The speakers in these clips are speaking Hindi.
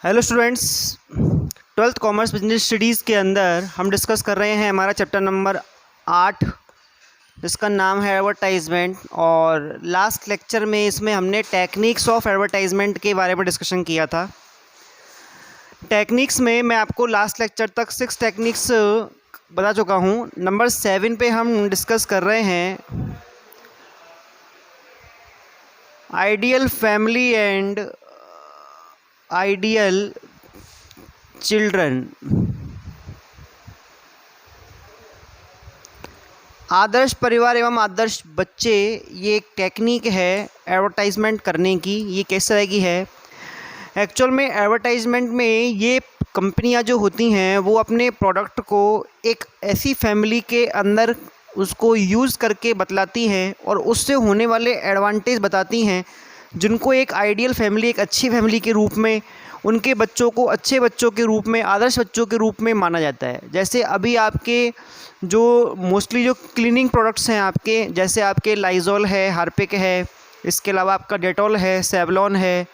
Hello students, twelfth commerce business studies के अंदर हम डिस्कस कर रहे हैं हमारा चैप्टर नंबर 8 जिसका नाम है एडवर्टाइजमेंट। और लास्ट लेक्चर में इसमें हमने टेक्निक्स ऑफ एडवर्टाइजमेंट के बारे में डिस्कशन किया था। टेक्निक्स में मैं आपको लास्ट लेक्चर तक 6 टेक्निक्स बता चुका हूँ। नंबर 7 पे हम डिस्कस कर रहे हैं ideal family and ideal children. आदर्श परिवार एवं आदर्श बच्चे, ये एक टेक्निक है एडवर्टाइजमेंट करने की। ये किस तरह की है? एक्चुअल में एडवर्टाइजमेंट में ये कंपनियां जो होती हैं वो अपने प्रोडक्ट को एक ऐसी फैमिली के अंदर उसको यूज़ करके बतलाती हैं और उससे होने वाले एडवांटेज बताती हैं, जिनको एक आइडियल फैमिली, एक अच्छी फैमिली के रूप में, उनके बच्चों को अच्छे बच्चों के रूप में, आदर्श बच्चों के रूप में माना जाता है। जैसे अभी आपके जो मोस्टली जो क्लीनिंग प्रोडक्ट्स हैं आपके, जैसे आपके लाइजॉल है, हार्पिक है, इसके अलावा आपका डेटॉल है, सेवलॉन है,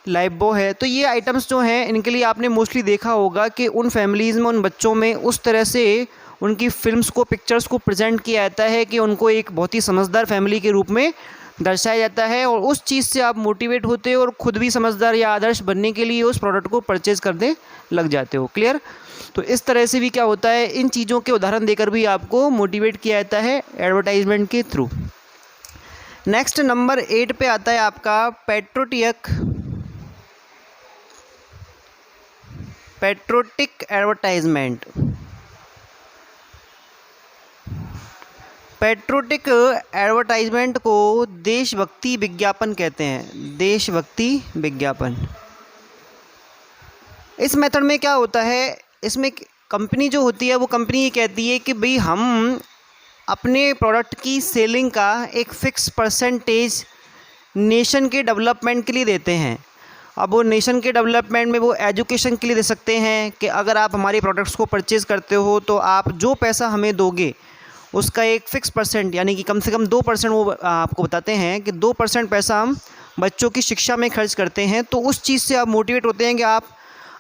लाइबो है, तो ये आइटम्स जो हैं इनके लिए आपने मोस्टली देखा होगा कि उन फैमिलीज़ में, उन बच्चों में उस तरह से उनकी फिल्म्स को, पिक्चर्स को प्रेजेंट किया जाता है कि उनको एक बहुत ही समझदार फैमिली के रूप में दर्शाया जाता है और उस चीज़ से आप मोटिवेट होते हो और ख़ुद भी समझदार या आदर्श बनने के लिए उस प्रोडक्ट को परचेज़ करने लग जाते हो। क्लियर? तो इस तरह से भी क्या होता है, इन चीज़ों के उदाहरण देकर भी आपको मोटिवेट किया जाता है एडवर्टाइजमेंट के थ्रू। नेक्स्ट नंबर 8 पे आता है आपका पैट्रियोटिक एडवर्टाइजमेंट। पैट्रियोटिक एडवर्टाइजमेंट को देशभक्ति विज्ञापन कहते हैं। देशभक्ति विज्ञापन। इस मेथड में क्या होता है, इसमें कंपनी जो होती है वो कंपनी ये कहती है कि भाई हम अपने प्रोडक्ट की सेलिंग का एक फ़िक्स परसेंटेज नेशन के डेवलपमेंट के लिए देते हैं। अब वो नेशन के डेवलपमेंट में वो एजुकेशन के लिए दे सकते हैं कि अगर आप हमारे प्रोडक्ट्स को परचेज़ करते हो तो आप जो पैसा हमें दोगे उसका एक फ़िक्स परसेंट, यानी कि कम से कम 2% वो आपको बताते हैं कि 2% पैसा हम बच्चों की शिक्षा में खर्च करते हैं। तो उस चीज़ से आप मोटिवेट होते हैं कि आप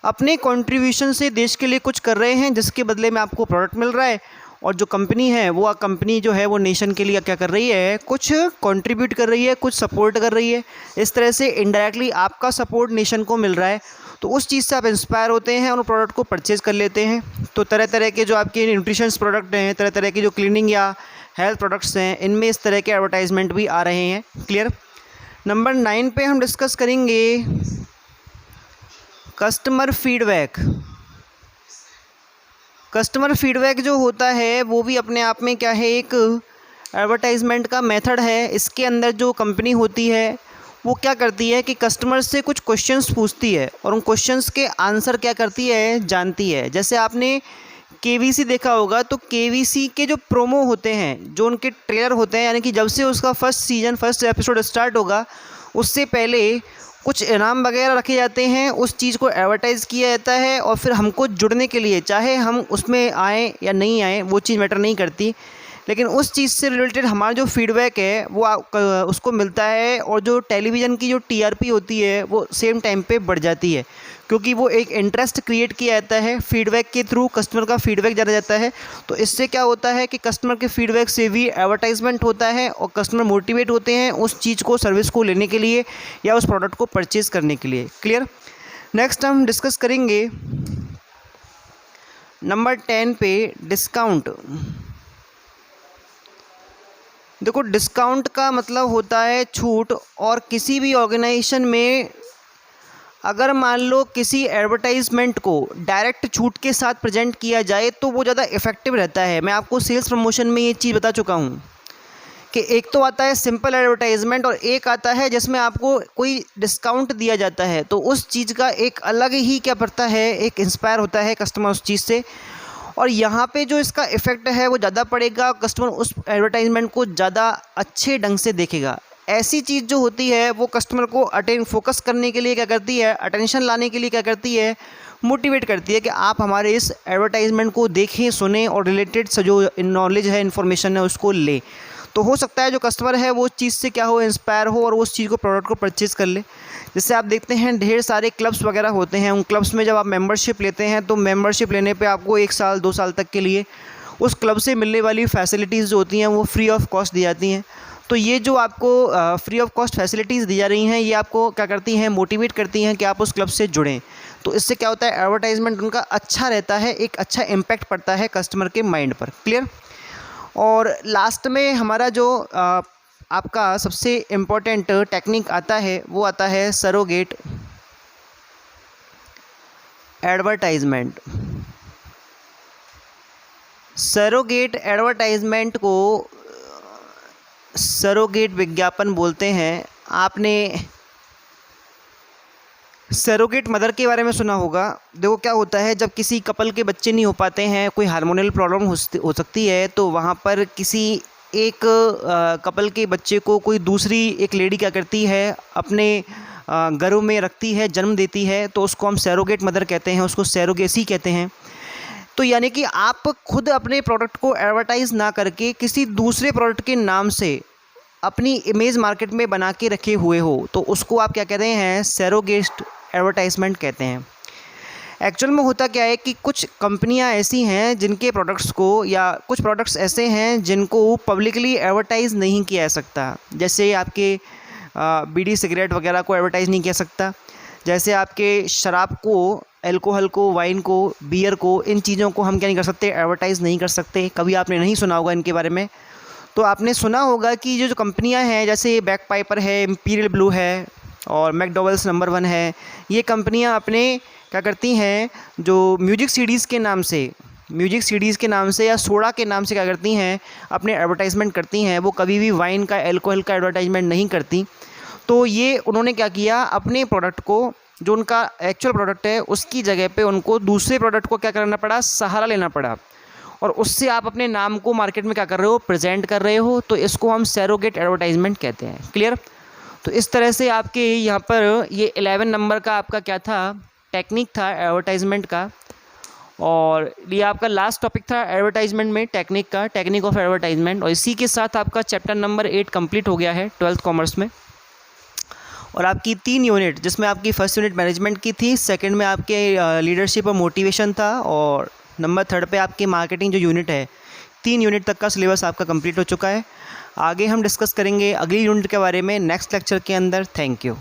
अपने कंट्रीब्यूशन से देश के लिए कुछ कर रहे हैं, जिसके बदले में आपको प्रोडक्ट मिल रहा है और जो कंपनी है वो कंपनी जो है वो नेशन के लिए क्या कर रही है, कुछ कंट्रीब्यूट कर रही है, कुछ सपोर्ट कर रही है। इस तरह से इनडायरेक्टली आपका सपोर्ट नेशन को मिल रहा है, तो उस चीज़ से आप इंस्पायर होते हैं और प्रोडक्ट को परचेज़ कर लेते हैं। तो तरह तरह के जो आपके न्यूट्रिशंस प्रोडक्ट हैं, तरह तरह के जो क्लीनिंग या हेल्थ प्रोडक्ट्स हैं, इनमें इस तरह के एडवर्टाइजमेंट भी आ रहे हैं। क्लियर? नंबर 9 पे हम डिस्कस करेंगे कस्टमर फीडबैक। कस्टमर फीडबैक जो होता है वो भी अपने आप में क्या है, एक एडवर्टाइजमेंट का मेथड है। इसके अंदर जो कंपनी होती है वो क्या करती है कि कस्टमर से कुछ क्वेश्चंस पूछती है और उन क्वेश्चंस के आंसर क्या करती है, जानती है। जैसे आपने केवीसी देखा होगा, तो केवीसी के जो प्रोमो होते हैं, जो उनके ट्रेलर होते हैं, यानी कि जब से उसका फर्स्ट एपिसोड स्टार्ट होगा उससे पहले कुछ इनाम वगैरह रखे जाते हैं, उस चीज़ को एडवर्टाइज़ किया जाता है और फिर हमको जुड़ने के लिए, चाहे हम उसमें आएँ या नहीं आएँ वो चीज़ मैटर नहीं करती, लेकिन उस चीज़ से रिलेटेड हमारा जो फीडबैक है वो उसको मिलता है और जो टेलीविज़न की जो टीआरपी होती है वो सेम टाइम पे बढ़ जाती है, क्योंकि वो एक इंटरेस्ट क्रिएट किया जाता है फीडबैक के थ्रू, कस्टमर का फीडबैक जाना जाता है। तो इससे क्या होता है कि कस्टमर के फीडबैक से भी एडवर्टाइजमेंट होता है और कस्टमर मोटिवेट होते हैं उस चीज़ को, सर्विस को लेने के लिए या उस प्रोडक्ट को परचेज़ करने के लिए। क्लियर? नेक्स्ट हम डिस्कस करेंगे नंबर 10 पे डिस्काउंट। देखो, डिस्काउंट का मतलब होता है छूट, और किसी भी ऑर्गेनाइजेशन में अगर मान लो किसी एडवर्टाइजमेंट को डायरेक्ट छूट के साथ प्रेजेंट किया जाए तो वो ज़्यादा इफ़ेक्टिव रहता है। मैं आपको सेल्स प्रमोशन में ये चीज़ बता चुका हूँ कि एक तो आता है सिंपल एडवर्टाइजमेंट और एक आता है जिसमें आपको कोई डिस्काउंट दिया जाता है, तो उस चीज़ का एक अलग ही क्या पड़ता है, एक इंस्पायर होता है कस्टमर उस चीज़ से, और यहाँ पे जो इसका इफ़ेक्ट है वो ज़्यादा पड़ेगा, कस्टमर उस एडवर्टाइजमेंट को ज़्यादा अच्छे ढंग से देखेगा। ऐसी चीज़ जो होती है वो कस्टमर को फोकस करने के लिए क्या करती है, अटेंशन लाने के लिए क्या करती है, मोटिवेट करती है कि आप हमारे इस एडवर्टाइजमेंट को देखें, सुने और रिलेटेड से जो नॉलेज है, इन्फॉर्मेशन है उसको लें। तो हो सकता है जो कस्टमर है वो चीज़ से क्या हो, इंस्पायर हो और वो उस चीज़ को, प्रोडक्ट को परचेज़ कर ले। जैसे आप देखते हैं ढेर सारे क्लब्स वगैरह होते हैं, उन क्लब्स में जब आप मेंबरशिप लेते हैं तो मेंबरशिप लेने पे आपको 1 साल 2 साल तक के लिए उस क्लब से मिलने वाली फैसिलिटीज़ जो होती हैं वो फ्री ऑफ कॉस्ट दी जाती हैं। तो ये जो आपको फ्री ऑफ कॉस्ट फैसिलिटीज़ दी जा रही हैं, ये आपको क्या करती हैं, मोटिवेट करती हैं कि आप उस क्लब से जुड़ें। तो इससे क्या होता है, एडवर्टाइजमेंट उनका अच्छा रहता है, एक अच्छा इम्पैक्ट पड़ता है कस्टमर के माइंड पर। क्लियर। और लास्ट में हमारा जो आपका सबसे इम्पोर्टेंट टेक्निक आता है वो आता है सरोगेट एडवर्टाइजमेंट। सरोगेट एडवर्टाइजमेंट को सरोगेट विज्ञापन बोलते हैं। आपने सरोगेट मदर के बारे में सुना होगा। देखो क्या होता है, जब किसी कपल के बच्चे नहीं हो पाते हैं, कोई हार्मोनल प्रॉब्लम हो सकती है, तो वहाँ पर किसी एक कपल के बच्चे को कोई दूसरी एक लेडी क्या करती है, अपने गर्भ में रखती है, जन्म देती है, तो उसको हम सरोगेट मदर कहते हैं, उसको सरोगेसी कहते हैं। तो यानी कि आप खुद अपने प्रोडक्ट को एडवर्टाइज़ ना करके किसी दूसरे प्रोडक्ट के नाम से अपनी इमेज मार्केट में बना के रखे हुए हो, तो उसको आप क्या कहते हैं, सरोगेट एडवर्टाइजमेंट कहते हैं। एक्चुअल में होता क्या है कि कुछ कंपनियां ऐसी हैं जिनके प्रोडक्ट्स को, या कुछ प्रोडक्ट्स ऐसे हैं जिनको पब्लिकली एडवर्टाइज़ नहीं किया जा सकता। जैसे आपके बीड़ी सिगरेट वगैरह को एडवर्टाइज़ नहीं किया सकता, जैसे आपके शराब को, अल्कोहल को, वाइन को, बियर को, इन चीज़ों को हम क्या नहीं कर सकते, एडवर्टाइज़ नहीं कर सकते। कभी आपने नहीं सुना होगा इनके बारे में। तो आपने सुना होगा कि जो कंपनियां हैं, जैसे बैक पाइपर है, इंपीरियल ब्लू है और मैकडॉवेल्स नंबर 1 है, ये कंपनियां अपने क्या करती हैं, जो म्यूजिक सीडीज़ के नाम से या सोडा के नाम से क्या करती हैं, अपने एडवर्टाइजमेंट करती हैं। वो कभी भी वाइन का, अल्कोहल का एडवर्टाइजमेंट नहीं करती। तो ये उन्होंने क्या किया, अपने प्रोडक्ट को, जो उनका एक्चुअल प्रोडक्ट है, उसकी जगह पे उनको दूसरे प्रोडक्ट को क्या करना पड़ा, सहारा लेना पड़ा, और उससे आप अपने नाम को मार्केट में क्या कर रहे हो, प्रेजेंट कर रहे हो। तो इसको हम सरोगेट एडवर्टाइजमेंट कहते हैं। क्लियर। तो इस तरह से आपके यहाँ पर ये 11 नंबर का आपका क्या था, टेक्निक था एडवर्टाइजमेंट का। और ये आपका लास्ट टॉपिक था एडवर्टाइजमेंट में, टेक्निक ऑफ एडवर्टाइजमेंट। और इसी के साथ आपका चैप्टर नंबर 8 कंप्लीट हो गया है 12th कॉमर्स में। और आपकी 3 यूनिट, जिसमें आपकी फर्स्ट यूनिट मैनेजमेंट की थी, सेकंड में आपके लीडरशिप और मोटिवेशन था, और नंबर 3 पे आपकी मार्केटिंग जो यूनिट है, 3 यूनिट तक का सिलेबस आपका कंप्लीट हो चुका है। आगे हम डिस्कस करेंगे अगली यूनिट के बारे में नेक्स्ट लेक्चर के अंदर। Thank you.